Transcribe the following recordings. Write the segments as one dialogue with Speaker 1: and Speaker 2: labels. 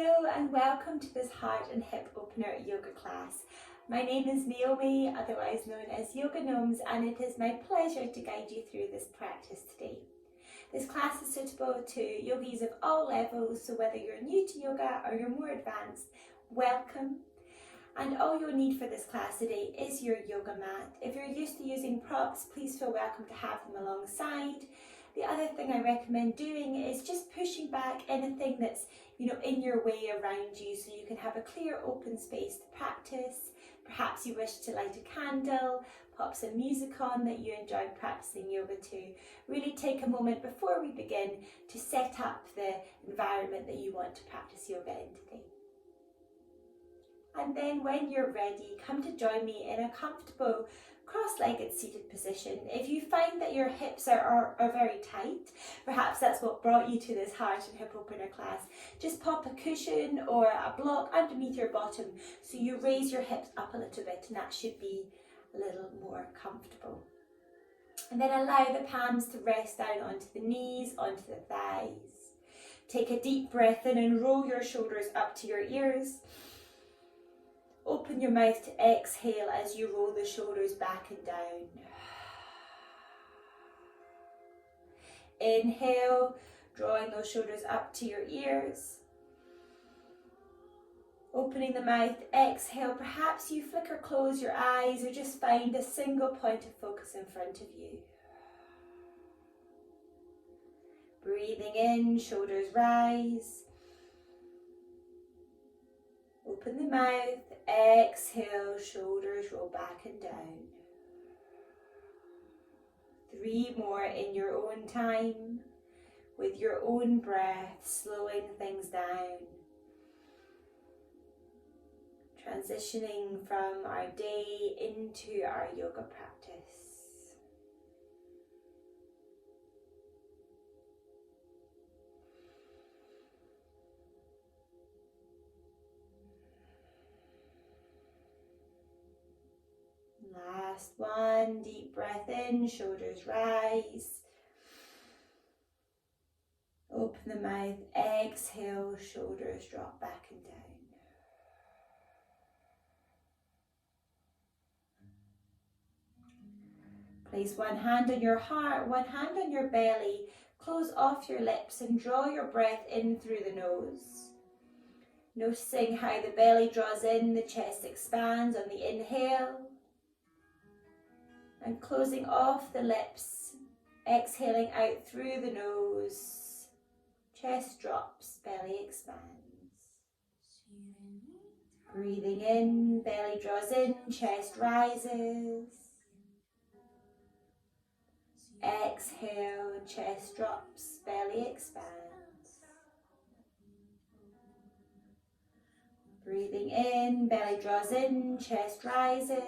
Speaker 1: Hello and welcome to this heart and hip opener yoga class. My name is Naomi, otherwise known as Yoga Gnomes, and it is my pleasure to guide you through this practice today. This class is suitable to yogis of all levels, so whether you're new to yoga or you're more advanced, welcome. And all you'll need for this class today is your yoga mat. If you're used to using props, please feel welcome to have them alongside. The other thing I recommend doing is just pushing back anything that's in your way around you, so you can have a clear open space to practice. Perhaps you wish to light a candle, pop some music on that you enjoy practicing yoga to. Really take a moment before we begin to set up the environment that you want to practice yoga in today. And then when you're ready, come to join me in a comfortable cross-legged seated position. If you find that your hips are very tight, perhaps that's what brought you to this heart and hip opener class, just pop a cushion or a block underneath your bottom so you raise your hips up a little bit, and that should be a little more comfortable. And then allow the palms to rest down onto the knees, onto the thighs. Take a deep breath in and roll your shoulders up to your ears. Open your mouth to exhale as you roll the shoulders back and down. Inhale, drawing those shoulders up to your ears. Opening the mouth, exhale. Perhaps you flick or close your eyes or just find a single point of focus in front of you. Breathing in, shoulders rise. Open the mouth, exhale, shoulders roll back and down. 3 more in your own time, with your own breath, slowing things down. Transitioning from our day into our yoga practice. Last one, deep breath in, shoulders rise. Open the mouth, exhale, shoulders drop back and down. Place one hand on your heart, one hand on your belly. Close off your lips and draw your breath in through the nose. Noticing how the belly draws in, the chest expands on the inhale. And closing off the lips, exhaling out through the nose. Chest drops, belly expands. Breathing in, belly draws in, chest rises. Exhale, chest drops, belly expands. Breathing in, belly draws in, chest rises.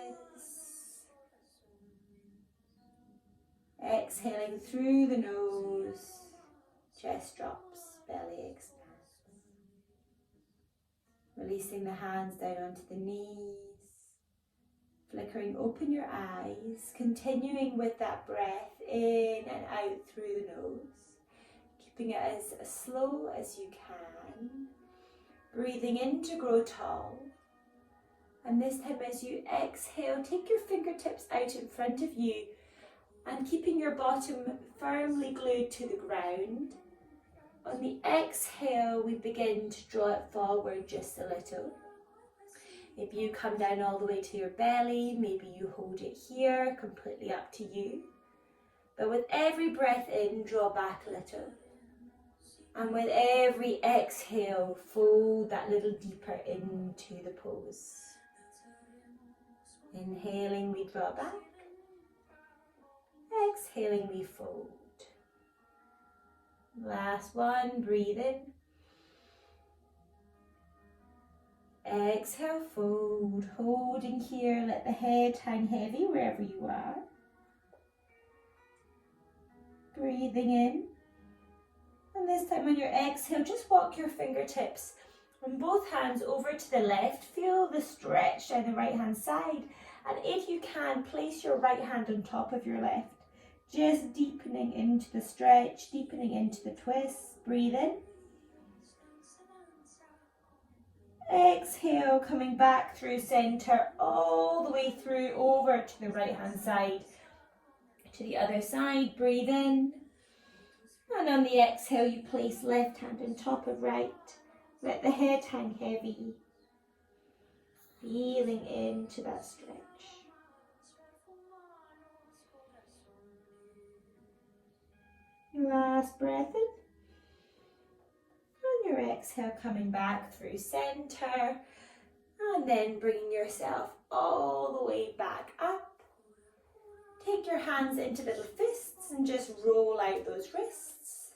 Speaker 1: Exhaling through the nose, chest drops, belly expands. Releasing the hands down onto the knees. Flickering open your eyes, continuing with that breath in and out through the nose. Keeping it as slow as you can. Breathing in to grow tall. And this time as you exhale, take your fingertips out in front of you, and keeping your bottom firmly glued to the ground. On the exhale, we begin to draw it forward just a little. If you come down all the way to your belly, maybe you hold it here, completely up to you. But with every breath in, draw back a little. And with every exhale, fold that little deeper into the pose. Inhaling, we draw back. Exhaling, we fold. Last one, breathe in. Exhale, fold. Holding here, let the head hang heavy wherever you are. Breathing in. And this time on your exhale, just walk your fingertips from both hands over to the left. Feel the stretch down the right hand side. And if you can, place your right hand on top of your left. Just deepening into the stretch, deepening into the twist. Breathe in. Exhale, coming back through center, all the way through over to the right hand side, to the other side. Breathe in. And on the exhale, you place left hand on top of right. Let the head hang heavy. Feeling into that stretch. Last breath in. On your exhale, coming back through center. And then bringing yourself all the way back up. Take your hands into little fists and just roll out those wrists.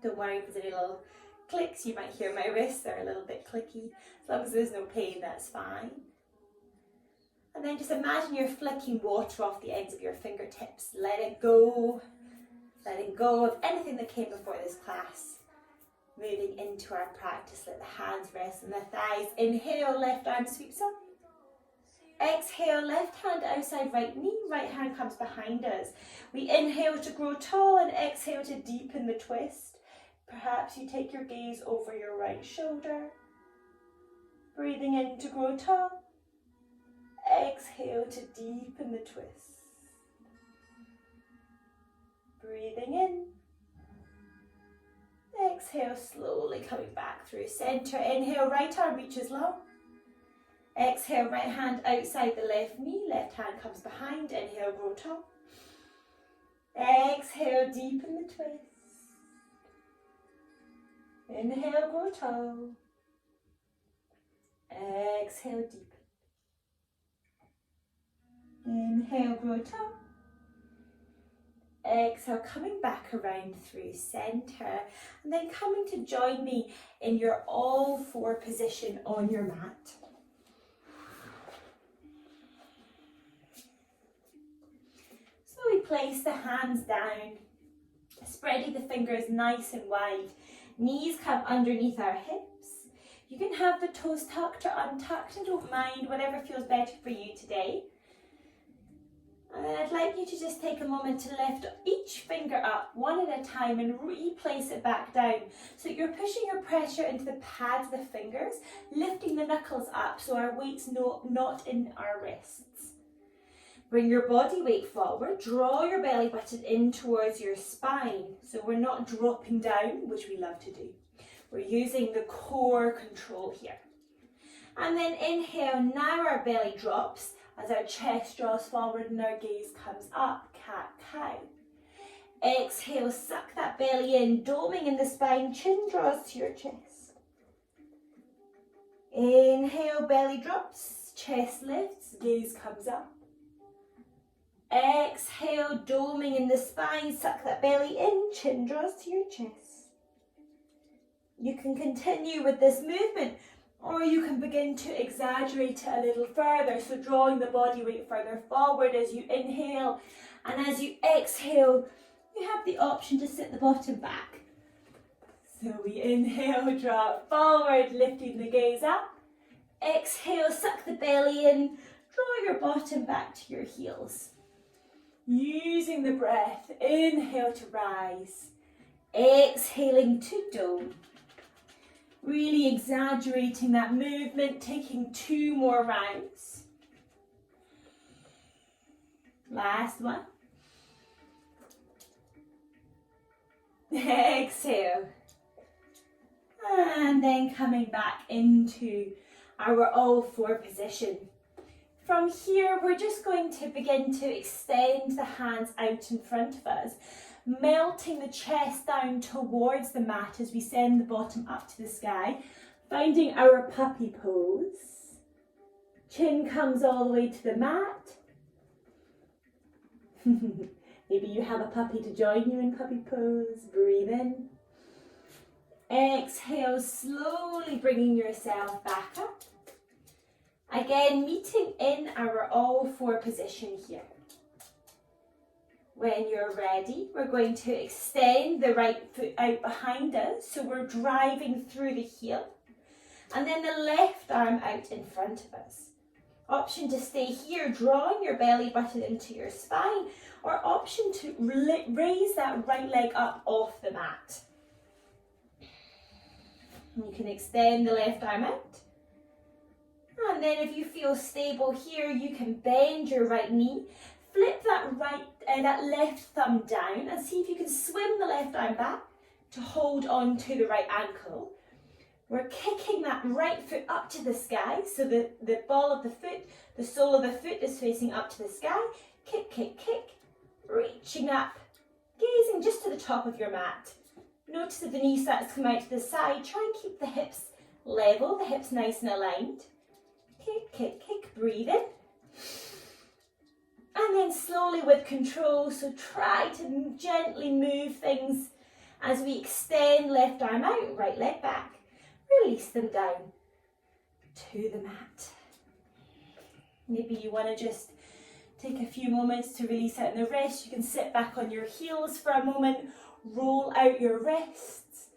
Speaker 1: Don't worry if there's any little clicks. You might hear my wrists, they're a little bit clicky. As long as there's no pain, that's fine. And then just imagine you're flicking water off the ends of your fingertips. Let it go. Letting go of anything that came before this class. Moving into our practice, let the hands rest on the thighs. Inhale, left arm sweeps up. Exhale, left hand outside right knee, right hand comes behind us. We inhale to grow tall and exhale to deepen the twist. Perhaps you take your gaze over your right shoulder. Breathing in to grow tall. Exhale to deepen the twist. Breathing in. Exhale, slowly coming back through center. Inhale, right arm reaches long. Exhale, right hand outside the left knee. Left hand comes behind. Inhale, grow tall. Exhale, deepen the twist. Inhale, grow tall. Exhale, deepen. Inhale, grow tall. Exhale, coming back around through center. And then coming to join me in your all four position on your mat. So we place the hands down, spreading the fingers nice and wide. Knees come underneath our hips. You can have the toes tucked or untucked. I don't mind, whatever feels better for you today. And then I'd like you to just take a moment to lift each finger up one at a time and replace it back down. So you're pushing your pressure into the pads of the fingers, lifting the knuckles up so our weight's not in our wrists. Bring your body weight forward, draw your belly button in towards your spine. So we're not dropping down, which we love to do. We're using the core control here. And then inhale, now our belly drops. As our chest draws forward and our gaze comes up, cat-cow. Exhale, suck that belly in, doming in the spine, chin draws to your chest. Inhale, belly drops, chest lifts, gaze comes up. Exhale, doming in the spine, suck that belly in, chin draws to your chest. You can continue with this movement, or you can begin to exaggerate it a little further, so drawing the body weight further forward as you inhale, and as you exhale, you have the option to sit the bottom back. So we inhale, draw it forward, lifting the gaze up. Exhale, suck the belly in, draw your bottom back to your heels. Using the breath, inhale to rise, exhaling to dome. Really exaggerating that movement, taking 2 more rounds. Last one. Exhale. And then coming back into our all four position. From here, we're just going to begin to extend the hands out in front of us, melting the chest down towards the mat as we send the bottom up to the sky, finding our puppy pose. Chin comes all the way to the mat. Maybe you have a puppy to join you in puppy pose. Breathe in. Exhale, slowly bringing yourself back up. Again, meeting in our all four position here. When you're ready, we're going to extend the right foot out behind us, so we're driving through the heel, and then the left arm out in front of us. Option to stay here, drawing your belly button into your spine, or option to raise that right leg up off the mat. And you can extend the left arm out. And then if you feel stable here, you can bend your right knee, flip that left thumb down and see if you can swim the left arm back to hold on to the right ankle. We're kicking that right foot up to the sky, so the ball of the foot, the sole of the foot is facing up to the sky. Kick, kick, kick, reaching up, gazing just to the top of your mat. Notice if the knee starts to come out to the side, try and keep the hips level, the hips nice and aligned. Kick, kick, kick, breathe in. And then slowly with control, so try to gently move things as we extend left arm out, right leg back. Release them down to the mat. Maybe you want to just take a few moments to release out in the wrist. You can sit back on your heels for a moment, roll out your wrists,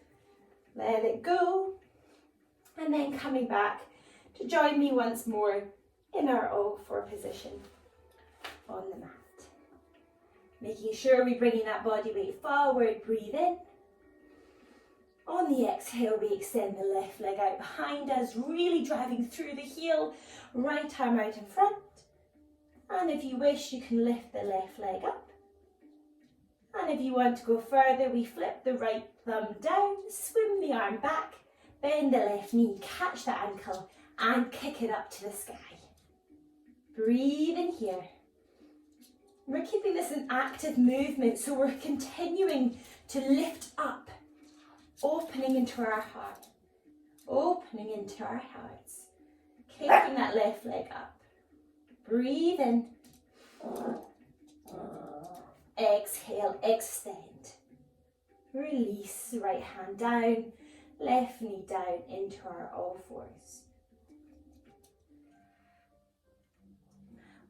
Speaker 1: let it go, and then coming back to join me once more in our all four position on the mat. Making sure we're bringing that body weight forward, breathe in. On the exhale, we extend the left leg out behind us, really driving through the heel, right arm out in front. And if you wish, you can lift the left leg up. And if you want to go further, we flip the right thumb down, swim the arm back, bend the left knee, catch the ankle, and kick it up to the sky. Breathe in here. We're keeping this an active movement, so we're continuing to lift up, opening into our heart, opening into our hearts, kicking that left leg up. Breathe in. Exhale, extend. Release, right hand down, left knee down into our all fours.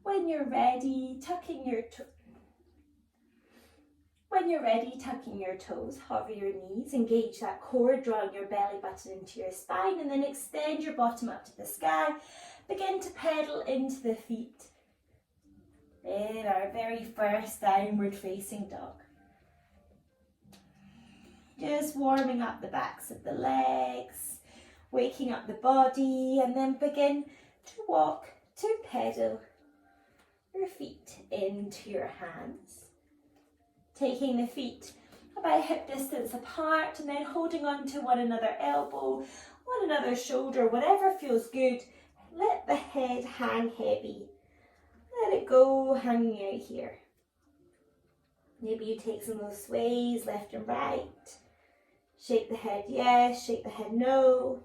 Speaker 1: When you're ready, tucking your toes, hover your knees, engage that core, drawing your belly button into your spine, and then extend your bottom up to the sky. Begin to pedal into the feet in our very first downward facing dog. Just warming up the backs of the legs, waking up the body, and then begin to walk, to pedal your feet into your hands. Taking the feet about hip distance apart and then holding on to one another elbow, one another shoulder, whatever feels good. Let the head hang heavy. Let it go hanging out here. Maybe you take some of those sways left and right. Shake the head yes, shake the head no.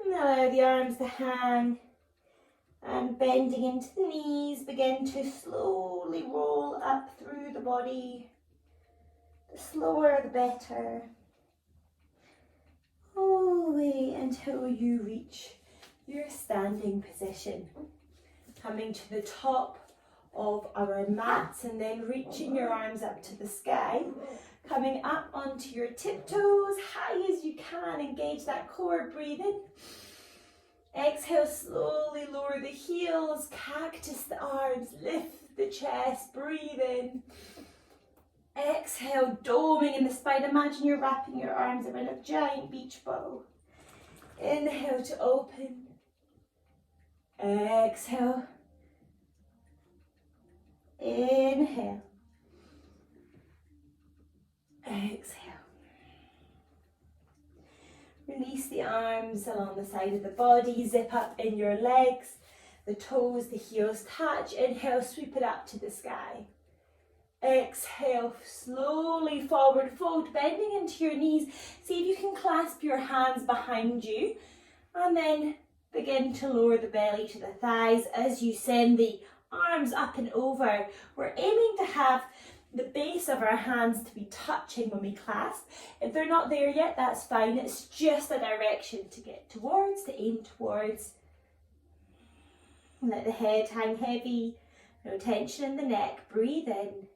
Speaker 1: And allow the arms to hang. And bending into the knees, begin to slowly roll up through the body. The slower the better. All the way until you reach your standing position. Coming to the top of our mats and then reaching your arms up to the sky. Coming up onto your tiptoes, high as you can, engage that core, breathe in. Exhale, slowly lower the heels, cactus the arms, lift the chest, breathe in. Exhale, doming in the spine. Imagine you're wrapping your arms around a giant beach ball. Inhale to open. Exhale. Inhale. Exhale. Release the arms along the side of the body, zip up in your legs, the toes, the heels touch. Inhale, sweep it up to the sky. Exhale, slowly forward fold, bending into your knees. See if you can clasp your hands behind you and then begin to lower the belly to the thighs as you send the arms up and over. We're aiming to have the base of our hands to be touching when we clasp. If they're not there yet, that's fine. It's just a direction to get towards, to aim towards. Let the head hang heavy, no tension in the neck. Breathe in.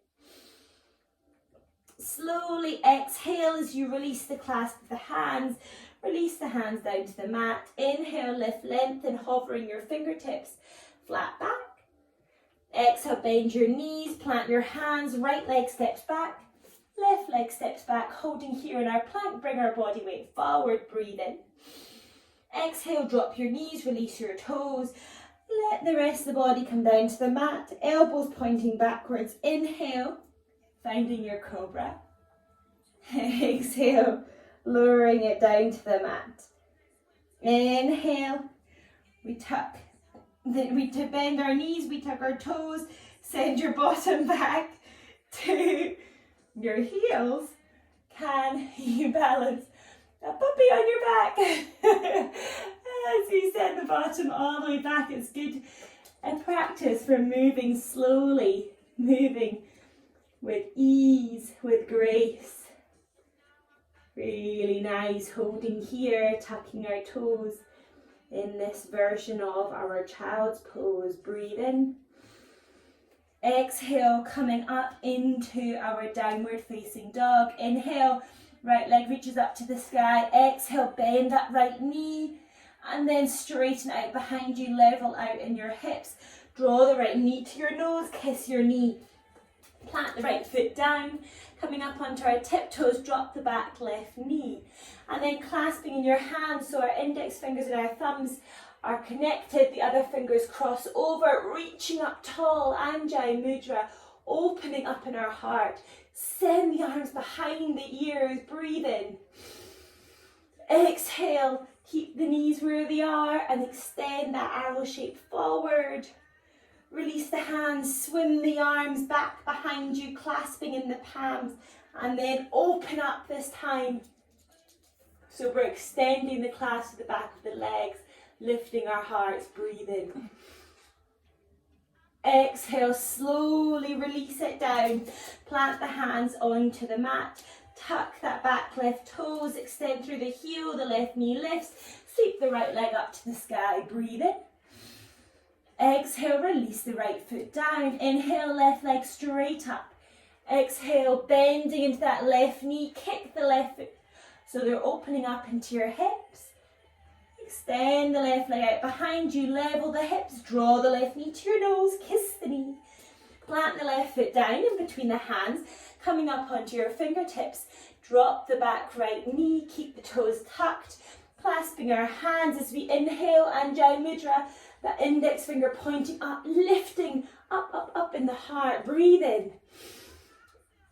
Speaker 1: Slowly exhale as you release the clasp of the hands. Release the hands down to the mat. Inhale, lift, lengthen, hovering your fingertips flat back. Exhale, bend your knees, plant your hands, right leg steps back. Left leg steps back, holding here in our plank. Bring our body weight forward, breathe in. Exhale, drop your knees, release your toes. Let the rest of the body come down to the mat. Elbows pointing backwards. Inhale, finding your cobra. Exhale, lowering it down to the mat. Inhale, we tuck. We bend our knees, we tuck our toes. Send your bottom back to your heels. Can you balance a puppy on your back? As you send the bottom all the way back, it's good a practice for moving slowly, moving with ease, with grace. Really nice, holding here, tucking our toes in this version of our child's pose. Breathe in. Exhale, coming up into our downward facing dog. Inhale, right leg reaches up to the sky. Exhale, bend that right knee and then straighten out behind you, level out in your hips. Draw the right knee to your nose, kiss your knee. Plant the right foot down, coming up onto our tiptoes, drop the back left knee. And then clasping in your hands, so our index fingers and our thumbs are connected, the other fingers cross over, reaching up tall, Anjali Mudra, opening up in our heart. Send the arms behind the ears, breathe in. Exhale, keep the knees where they are and extend that arrow shape forward. Release the hands, swim the arms back behind you, clasping in the palms, and then open up this time. So we're extending the clasp to the back of the legs, lifting our hearts, breathe in. Exhale, slowly release it down. Plant the hands onto the mat. Tuck that back left toes, extend through the heel, the left knee lifts. Sweep the right leg up to the sky, breathe in. Exhale, release the right foot down. Inhale, left leg straight up. Exhale, bending into that left knee, kick the left foot so they're opening up into your hips. Extend the left leg out behind you, level the hips, draw the left knee to your nose, kiss the knee. Plant the left foot down in between the hands, coming up onto your fingertips. Drop the back right knee, keep the toes tucked, clasping our hands as we inhale, Anjali Mudra, the index finger pointing up, lifting up, up, up in the heart. Breathe in.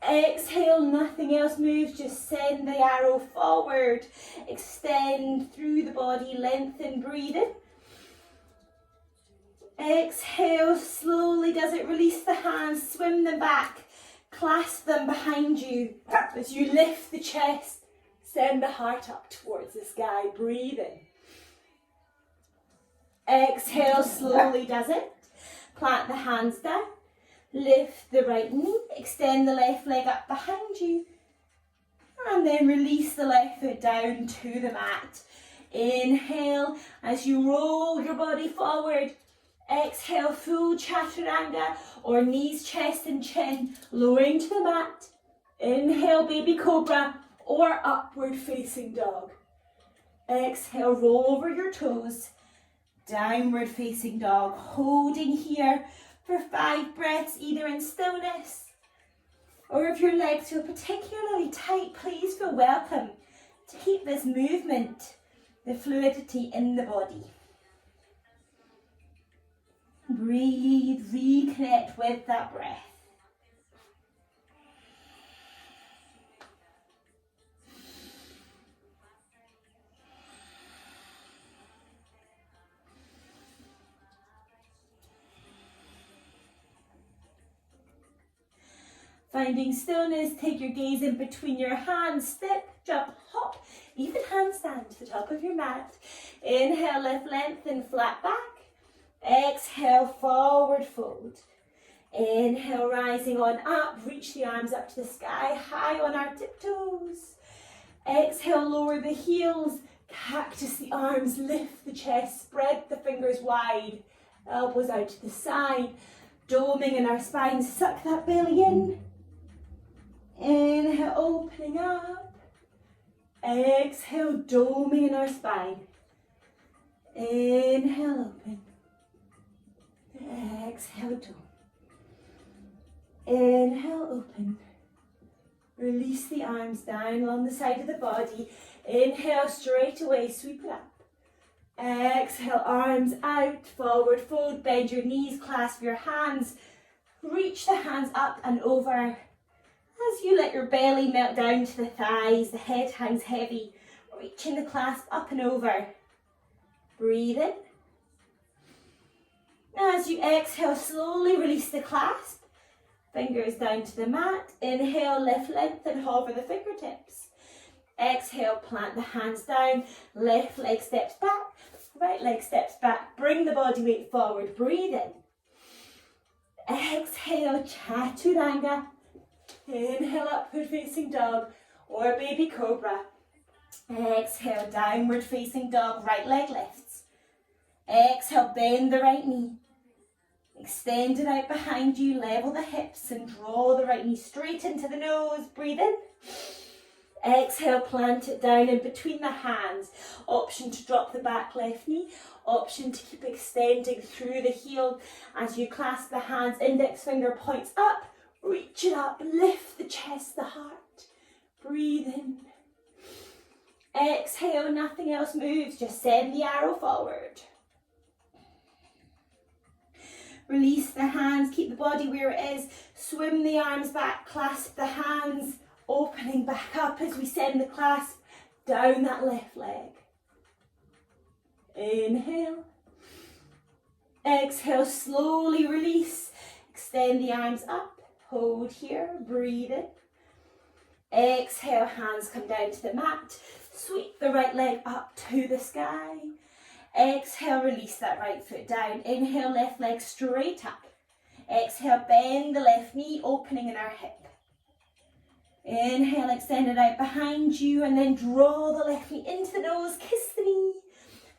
Speaker 1: Exhale, nothing else moves, just send the arrow forward. Extend through the body, lengthen, breathe in. Exhale, slowly does it, release the hands, swim them back, clasp them behind you. As you lift the chest, send the heart up towards the sky, breathe in. Exhale, slowly does it. Plant the hands down. Lift the right knee, extend the left leg up behind you, and then release the left foot down to the mat. Inhale as you roll your body forward. Exhale, full chaturanga, or knees, chest and chin, lowering to the mat. Inhale, baby cobra, or upward facing dog. Exhale, roll over your toes. Downward facing dog, holding here for 5 breaths, either in stillness or if your legs feel particularly tight, please feel welcome to keep this movement, the fluidity in the body. Breathe, reconnect with that breath. Finding stillness, take your gaze in between your hands, step, jump, hop, even handstand to the top of your mat. Inhale, lift, lengthen, flat back. Exhale, forward fold. Inhale, rising on up, reach the arms up to the sky, high on our tiptoes. Exhale, lower the heels, cactus the arms, lift the chest, spread the fingers wide, elbows out to the side, doming in our spine, suck that belly in. Inhale, opening up. Exhale, doming in our spine. Inhale, open. Exhale, dome. Inhale, open. Release the arms down along the side of the body. Inhale, straight away, sweep it up. Exhale, arms out, forward fold, bend your knees, clasp your hands. Reach the hands up and over. As you let your belly melt down to the thighs, the head hangs heavy. Reaching the clasp up and over. Breathe in. Now as you exhale, slowly release the clasp. Fingers down to the mat. Inhale, lift, lengthen, hover the fingertips. Exhale, plant the hands down. Left leg steps back. Right leg steps back. Bring the body weight forward. Breathe in. Exhale, chaturanga. Inhale, upward facing dog or baby cobra. Exhale, downward facing dog. Right leg lifts. Exhale, bend the right knee. Extend it out behind you, level the hips and draw the right knee straight into the nose. Breathe in. Exhale, plant it down in between the hands. Option to drop the back left knee. Option to keep extending through the heel as you clasp the hands. Index finger points up. Reach it up. Lift the chest, the heart. Breathe in. Exhale, nothing else moves. Just send the arrow forward. Release the hands, keep the body where it is. Swim the arms back, clasp the hands, opening back up as we send the clasp down that left leg. Inhale. Exhale, slowly release. Extend the arms up, hold here, breathe in. Exhale, hands come down to the mat. Sweep the right leg up to the sky. Exhale, release that right foot down. Inhale, left leg straight up. Exhale, bend the left knee, opening in our hip. Inhale, extend it out behind you and then draw the left knee into the nose, kiss the knee.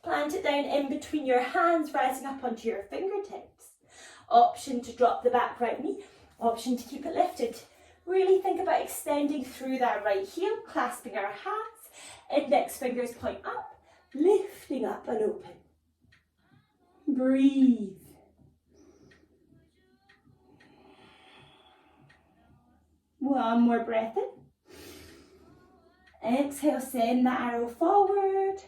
Speaker 1: Plant it down in between your hands, rising up onto your fingertips. Option to drop the back right knee, option to keep it lifted. Really think about extending through that right heel, clasping our hands, index fingers point up. Lifting up and open. Breathe. One more breath in. Exhale, send the arrow forward.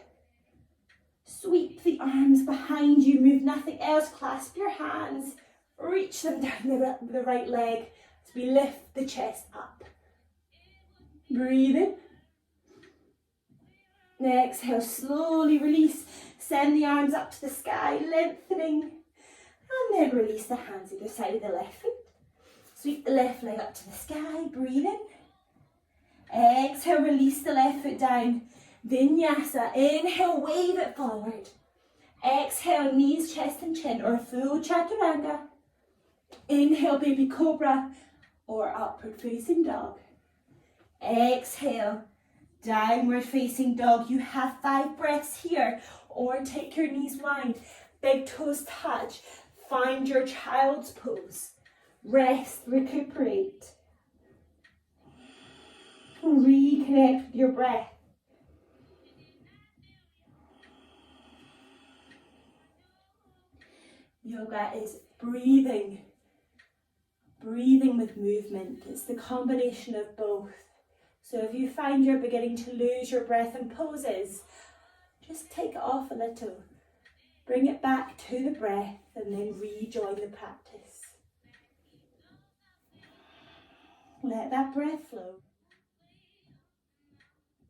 Speaker 1: Sweep the arms behind you. Move nothing else. Clasp your hands. Reach them down the right leg as we lift the chest up. Breathe in. Exhale, slowly release. Send the arms up to the sky, lengthening. And then release the hands either side of the left foot. Sweep the left leg up to the sky, breathe in. Exhale, release the left foot down. Vinyasa, inhale, wave it forward. Exhale, knees, chest and chin or full chaturanga. Inhale, baby cobra or upward facing dog. Exhale, downward facing dog. You have 5 breaths here, or take your knees wide, big toes touch, find your child's pose, rest, recuperate, reconnect with your breath. Yoga is breathing with movement. It's the combination of both. So if you find you're beginning to lose your breath in poses, just take it off a little. Bring it back to the breath and then rejoin the practice. Let that breath flow.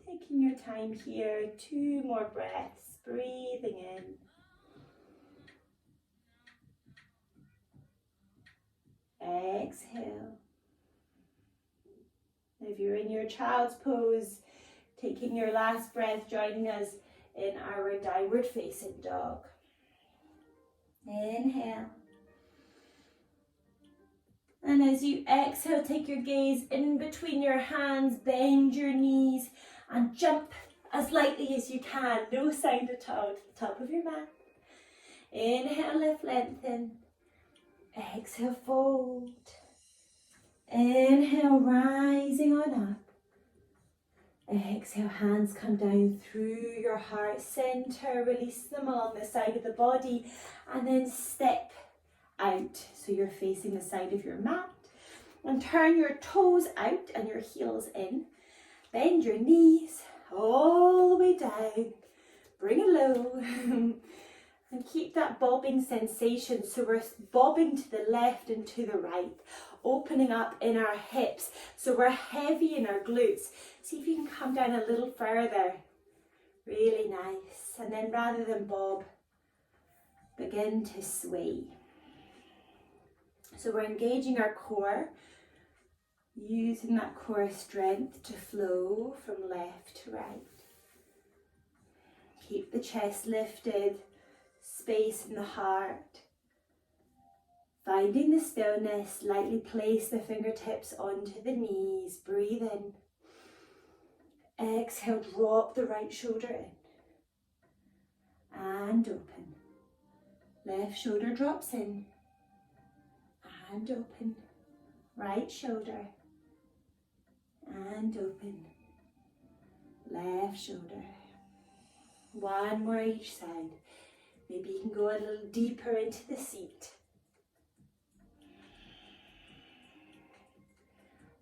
Speaker 1: Taking your time here, 2 more breaths, breathing in. Exhale. If you're in your child's pose, taking your last breath, joining us in our downward facing dog. Inhale. And as you exhale, take your gaze in between your hands, bend your knees and jump as lightly as you can. No sound at all to the top of your mat. Inhale, lift, lengthen. Exhale, fold. Inhale, rising on up. Exhale, hands come down through your heart center. Release them along the side of the body and then step out. So you're facing the side of your mat. And turn your toes out and your heels in. Bend your knees all the way down. Bring it low. And keep that bobbing sensation. So we're bobbing to the left and to the right. Opening up in our hips. So we're heavy in our glutes. See if you can come down a little further. Really nice. And then rather than bob, begin to sway. So we're engaging our core. Using that core strength to flow from left to right. Keep the chest lifted, space in the heart. Finding the stillness, lightly place the fingertips onto the knees. Breathe in. Exhale, drop the right shoulder in. And open. Left shoulder drops in. And open. Right shoulder. And open. Left shoulder. One more each side. Maybe you can go a little deeper into the seat.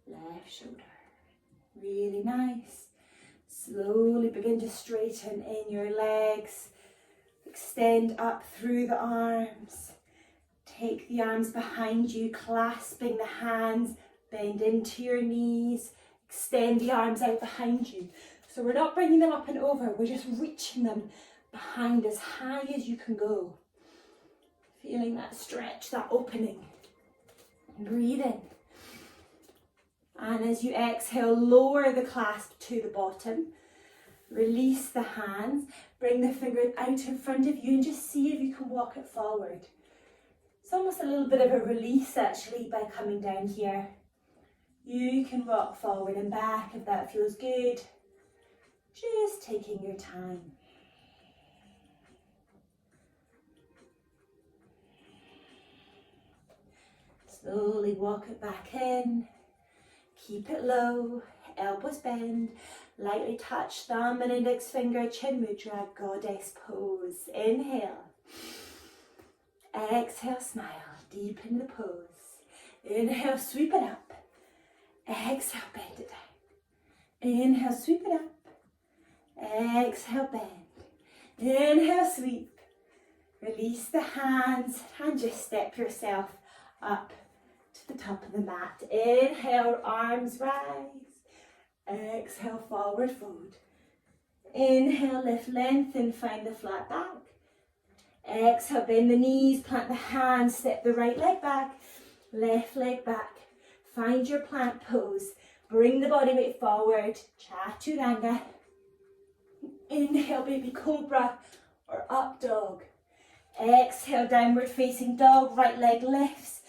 Speaker 1: Left shoulder. Really nice. Slowly begin to straighten in your legs. Extend up through the arms. Take the arms behind you, clasping the hands. Bend into your knees. Extend the arms out behind you. So we're not bringing them up and over, we're just reaching them behind as high as you can go. Feeling that stretch, that opening. Breathe in. And as you exhale, lower the clasp to the bottom. Release the hands. Bring the fingers out in front of you and just see if you can walk it forward. It's almost a little bit of a release actually by coming down here. You can rock forward and back if that feels good. Just taking your time. Slowly walk it back in. Keep it low. Elbows bend. Lightly touch thumb and index finger. Chin mudra, goddess pose. Inhale. Exhale, smile. Deepen the pose. Inhale, sweep it up. Exhale, bend it down. Inhale, sweep it up. Exhale, bend. Inhale, sweep. Release the hands and just step yourself up to the top of the mat. Inhale, arms rise. Exhale, forward fold. Inhale, lift, lengthen, find the flat back. Exhale, bend the knees, plant the hands, step the right leg back, left leg back. Find your plant pose. Bring the body weight forward. Chaturanga. Inhale, baby cobra or up dog. Exhale, downward facing dog. Right leg lifts.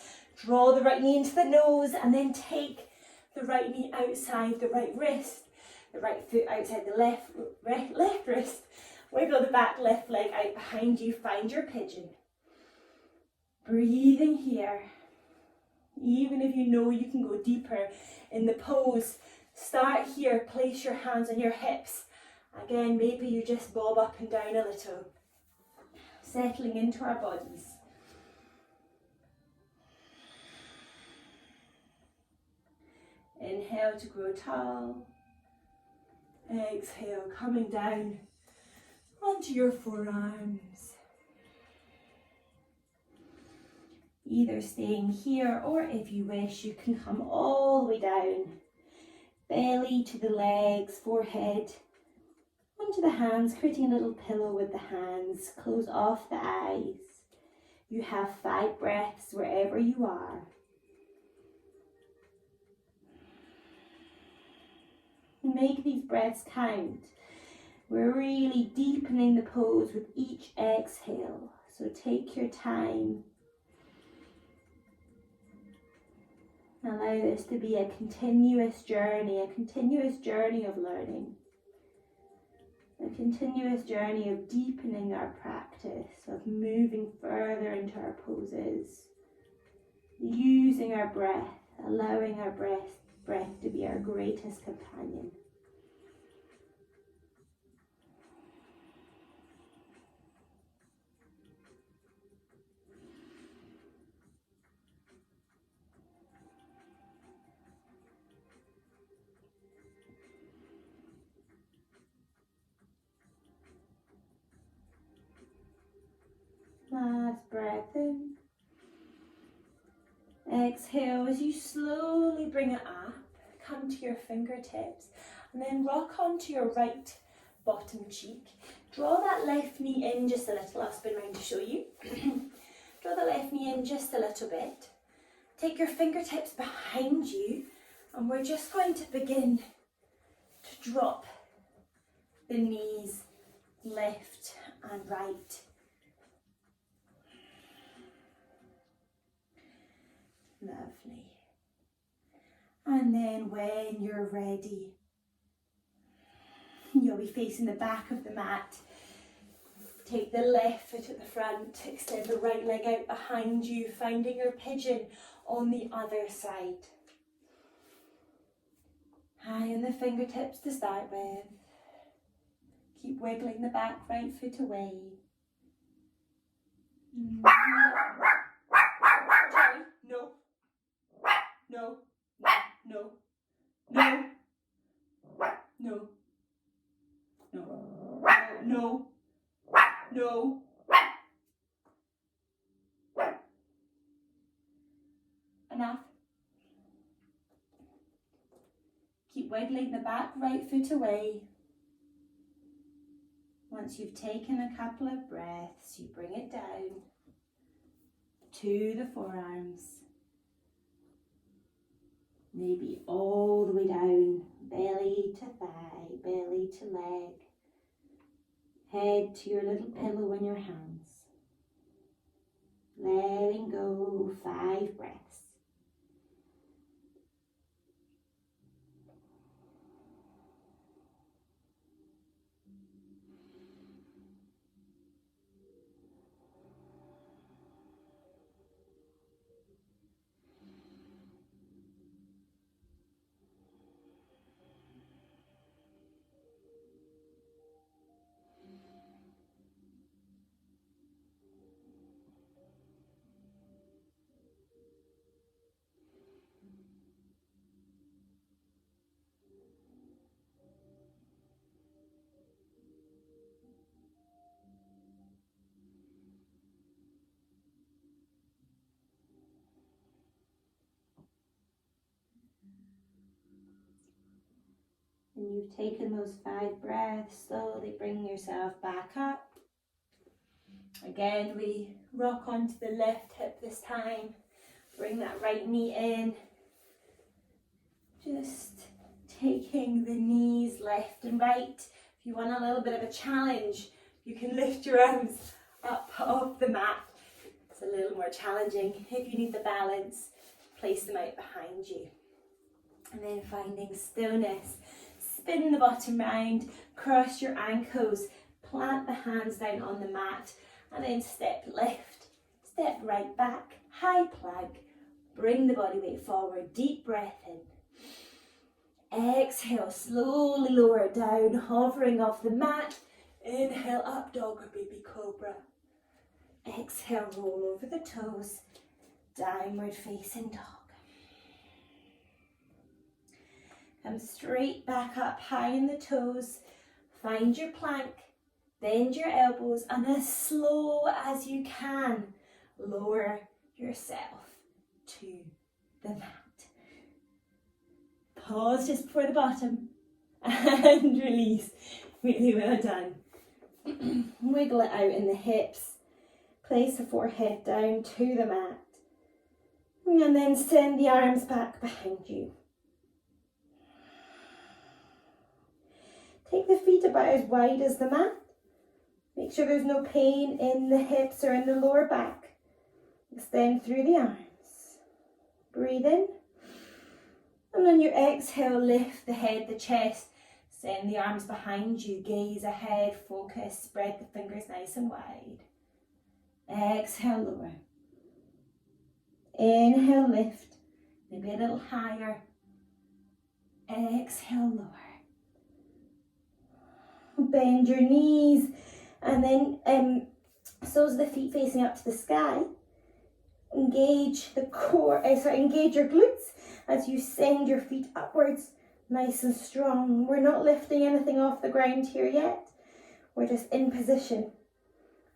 Speaker 1: Draw the right knee into the nose and then take the right knee outside the right wrist. The right foot outside the left wrist. Wiggle the back left leg out behind you. Find your pigeon. Breathing here. Even if you know you can go deeper in the pose, start here. Place your hands on your hips. Again, maybe you just bob up and down a little. Settling into our bodies. Inhale to grow tall. Exhale, coming down onto your forearms. Either staying here or if you wish, you can come all the way down. Belly to the legs, forehead onto the hands, creating a little pillow with the hands. Close off the eyes. You have 5 breaths wherever you are. Make these breaths count. We're really deepening the pose with each exhale. So take your time. Allow this to be a continuous journey of learning. A continuous journey of deepening our practice, of moving further into our poses. Using our breath, allowing our breath to be our greatest companion. breath in. Exhale as you slowly bring it up. Come to your fingertips and then rock onto your right bottom cheek. Draw that left knee in just a little. I'll spin around to show you. Draw the left knee in just a little bit. Take your fingertips behind you and we're just going to begin to drop the knees left and right. Lovely. And then when you're ready, you'll be facing the back of the mat. Take the left foot at the front, extend the right leg out behind you, finding your pigeon on the other side. High on the fingertips to start with. Keep wiggling the back right foot away. No. No. No. No. No. No. No. No. Enough. Keep wiggling the back right foot away. Once you've taken a couple of breaths, you bring it down to the forearms. Maybe all the way down, belly to thigh, belly to leg. Head to your little pillow in your hands. Letting go, 5 breaths. When you've taken those 5 breaths, slowly bring yourself back up. Again, we rock onto the left hip this time. Bring that right knee in. Just taking the knees left and right. If you want a little bit of a challenge, you can lift your arms up off the mat. It's a little more challenging. If you need the balance, place them out behind you. And then finding stillness. Spin the bottom round, cross your ankles, plant the hands down on the mat, and then step left, step right back, high plank, bring the body weight forward, deep breath in. Exhale, slowly lower down, hovering off the mat. Inhale, up dog or baby cobra. Exhale, roll over the toes, downward facing dog. Come straight back up, high in the toes. Find your plank, bend your elbows, and as slow as you can, lower yourself to the mat. Pause just before the bottom and release. Really well done. Wiggle it out in the hips. Place the forehead down to the mat. And then send the arms back behind you. Take the feet about as wide as the mat. Make sure there's no pain in the hips or in the lower back. Extend through the arms. Breathe in. And on your exhale, lift the head, the chest. Send the arms behind you. Gaze ahead, focus, spread the fingers nice and wide. Exhale, lower. Inhale, lift. Maybe a little higher. Exhale, lower. Bend your knees and then soles of the feet facing up to the sky. Engage the core, engage your glutes as you send your feet upwards, nice and strong. We're not lifting anything off the ground here yet. We're just in position.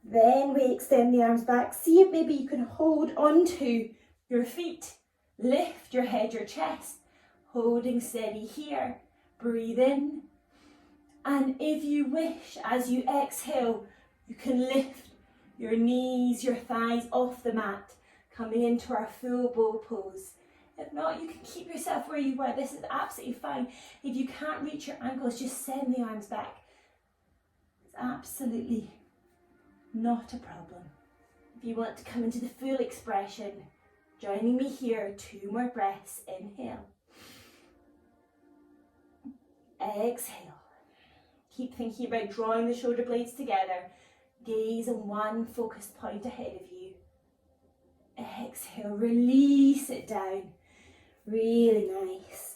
Speaker 1: Then we extend the arms back. See if maybe you can hold onto your feet. Lift your head, your chest. Holding steady here. Breathe in. And if you wish, as you exhale, you can lift your knees, your thighs off the mat, coming into our full bow pose. If not, you can keep yourself where you were. This is absolutely fine. If you can't reach your ankles, just send the arms back. It's absolutely not a problem. If you want to come into the full expression, joining me here, 2 more breaths. Inhale. Exhale. Keep thinking about drawing the shoulder blades together. Gaze on one focused point ahead of you. Exhale, release it down. Really nice.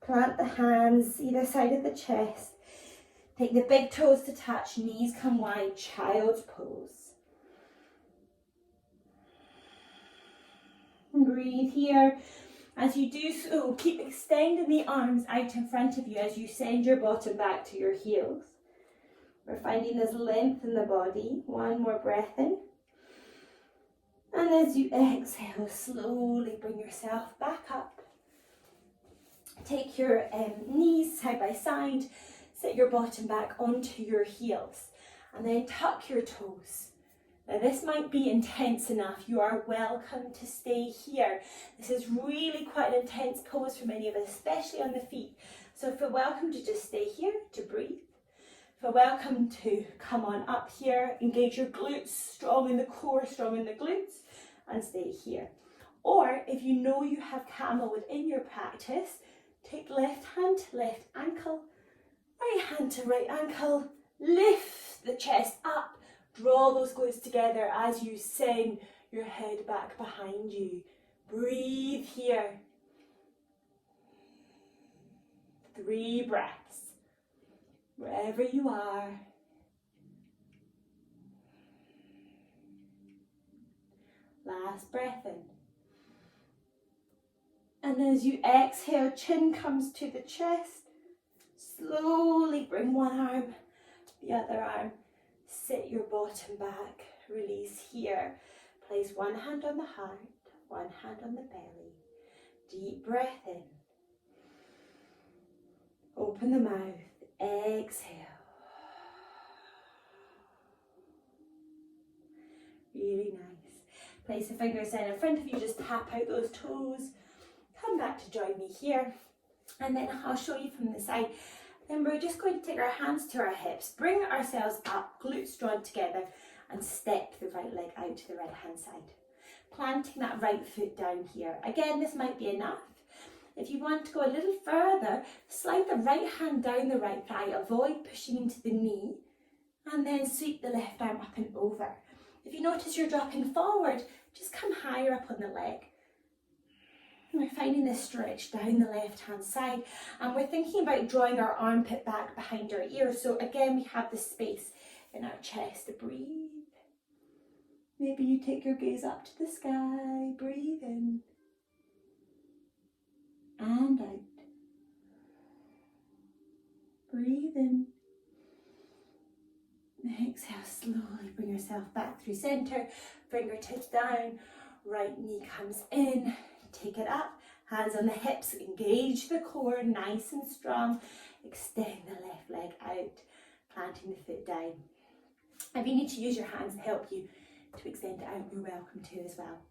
Speaker 1: Plant the hands either side of the chest. Take the big toes to touch, knees come wide, child's pose. And breathe here. As you do so, keep extending the arms out in front of you as you send your bottom back to your heels. We're finding this length in the body. 1 more breath in. And as you exhale, slowly bring yourself back up. Take your knees side by side. Sit your bottom back onto your heels. And then tuck your toes. Now this might be intense enough. You are welcome to stay here. This is really quite an intense pose for many of us, especially on the feet. So feel welcome to just stay here, to breathe. Feel welcome to come on up here, engage your glutes, strong in the core, strong in the glutes, and stay here. Or if you know you have camel within your practice, take left hand to left ankle, right hand to right ankle, lift the chest up, draw those glutes together as you send your head back behind you. Breathe here. 3 breaths. Wherever you are. Last breath in. And as you exhale, chin comes to the chest. Slowly bring one arm, the other arm. Sit your bottom back. Release here. Place one hand on the heart, one hand on the belly. Deep breath in. Open the mouth. Exhale. Really nice. Place the fingers down in front of you. Just tap out those toes. Come back to join me here. And then I'll show you from the side. Then we're just going to take our hands to our hips. Bring ourselves up, glutes drawn together. And step the right leg out to the right hand side. Planting that right foot down here. Again, this might be enough. If you want to go a little further, slide the right hand down the right thigh, avoid pushing into the knee, and then sweep the left arm up and over. If you notice you're dropping forward, just come higher up on the leg. And we're finding this stretch down the left hand side, and we're thinking about drawing our armpit back behind our ear. So again, we have the space in our chest to breathe. Maybe you take your gaze up to the sky, breathe in. And out. Breathe in. Exhale, slowly bring yourself back through center. Fingertips down. Right knee comes in. Take it up. Hands on the hips. Engage the core. Nice and strong. Extend the left leg out. Planting the foot down. If you need to use your hands to help you to extend it out, you're welcome to as well.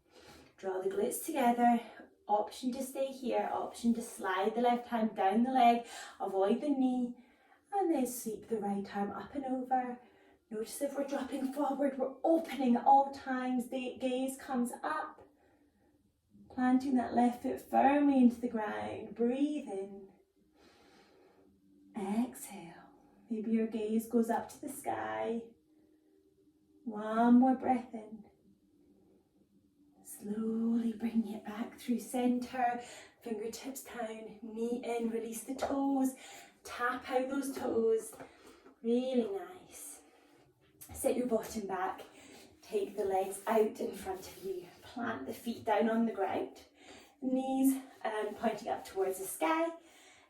Speaker 1: Draw the glutes together. Option to stay here, option to slide the left hand down the leg, avoid the knee, and then sweep the right arm up and over. Notice if we're dropping forward, we're opening at all times. The gaze comes up, planting that left foot firmly into the ground. Breathe in. Exhale. Maybe your gaze goes up to the sky. One more breath in. Slowly bringing it back through center, fingertips down, knee in, release the toes, tap out those toes, really nice. Sit your bottom back, take the legs out in front of you, plant the feet down on the ground, knees pointing up towards the sky,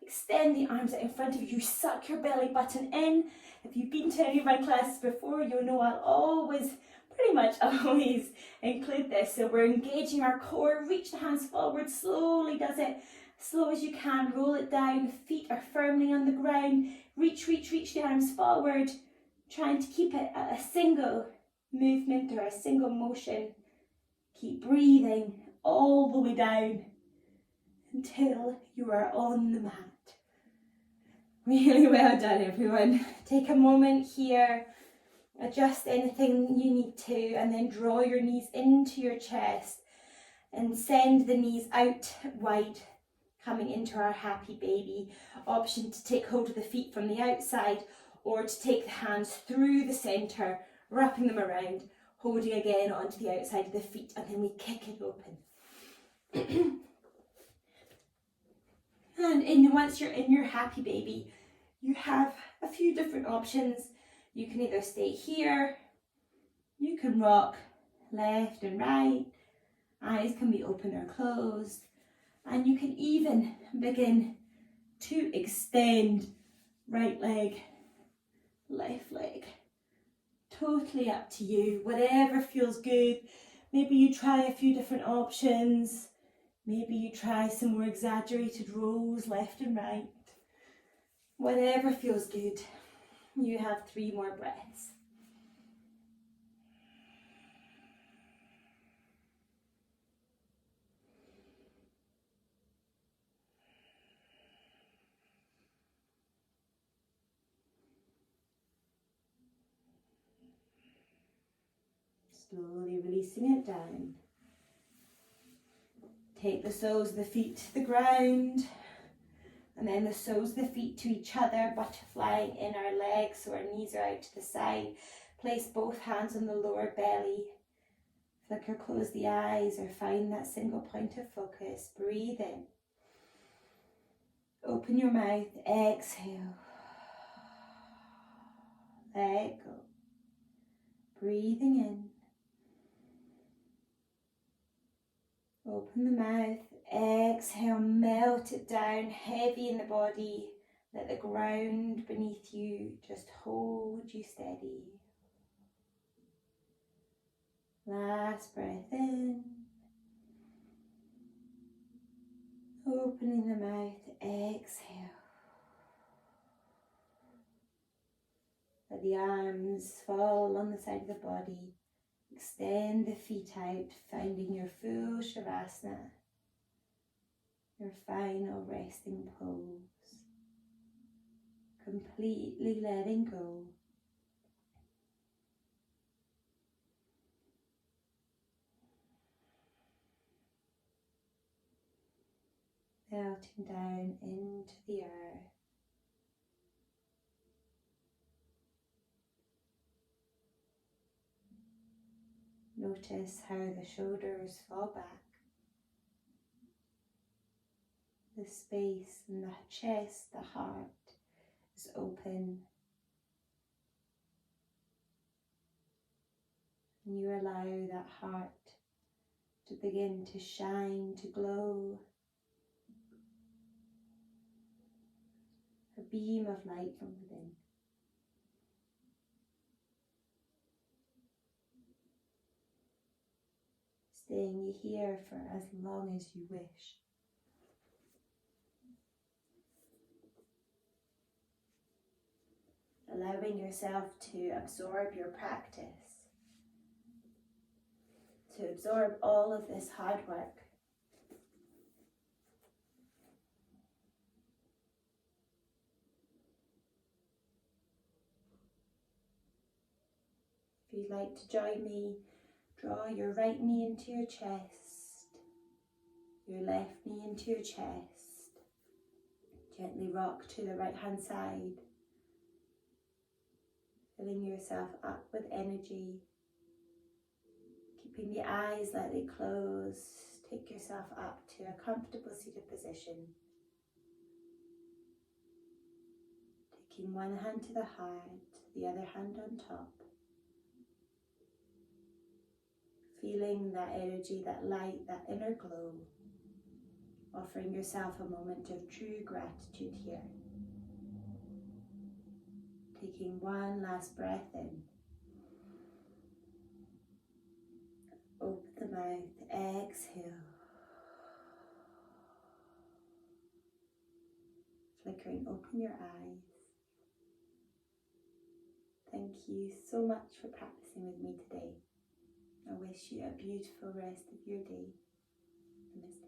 Speaker 1: Extend the arms out in front of you. Suck your belly button in. If you've been to any of my classes before, you'll know I'll always, pretty much always, include this. So we're engaging our core. Reach the hands forward. Slowly does it. Slow as you can. Roll it down. Feet are firmly on the ground. Reach, reach, reach the arms forward. Trying to keep it at a single movement or a single motion. Keep breathing all the way down until you are on the mat. Really well done, everyone. Take a moment here, adjust anything you need to, and then draw your knees into your chest and send the knees out wide, coming into our happy baby. Option to take hold of the feet from the outside or to take the hands through the centre, wrapping them around, holding again onto the outside of the feet, and then we kick it open. And once you're in your happy baby, you have a few different options. You can either stay here, you can rock left and right, eyes can be open or closed, and you can even begin to extend right leg, left leg. Totally up to you, whatever feels good. Maybe you try a few different options. Maybe you try some more exaggerated rolls left and right. Whatever feels good. You have 3 more breaths. Slowly releasing it down. Take the soles of the feet to the ground, and then the soles of the feet to each other, butterflying in our legs so our knees are out to the side. Place both hands on the lower belly. Flicker, close the eyes, or find that single point of focus. Breathe in. Open your mouth, exhale. Let go. Breathing in. Open the mouth, exhale, melt it down, heavy in the body. Let the ground beneath you just hold you steady. Last breath in. Opening the mouth, exhale. Let the arms fall on the side of the body. Extend the feet out, finding your full Shavasana, your final resting pose. Completely letting go. Melting down into the earth. Notice how the shoulders fall back. The space in the chest, the heart is open. And you allow that heart to begin to shine, to glow. A beam of light from within. Staying here for as long as you wish. Allowing yourself to absorb your practice, to absorb all of this hard work. If you'd like to join me, draw your right knee into your chest, your left knee into your chest. Gently rock to the right hand side, filling yourself up with energy. Keeping the eyes lightly closed, take yourself up to a comfortable seated position. Taking one hand to the heart, the other hand on top. Feeling that energy, that light, that inner glow offering yourself a moment of true gratitude here. Taking one last breath in. Open the mouth, exhale. Flickering open your eyes. Thank you so much for practicing with me today. I wish you a beautiful rest of your day. Namaste.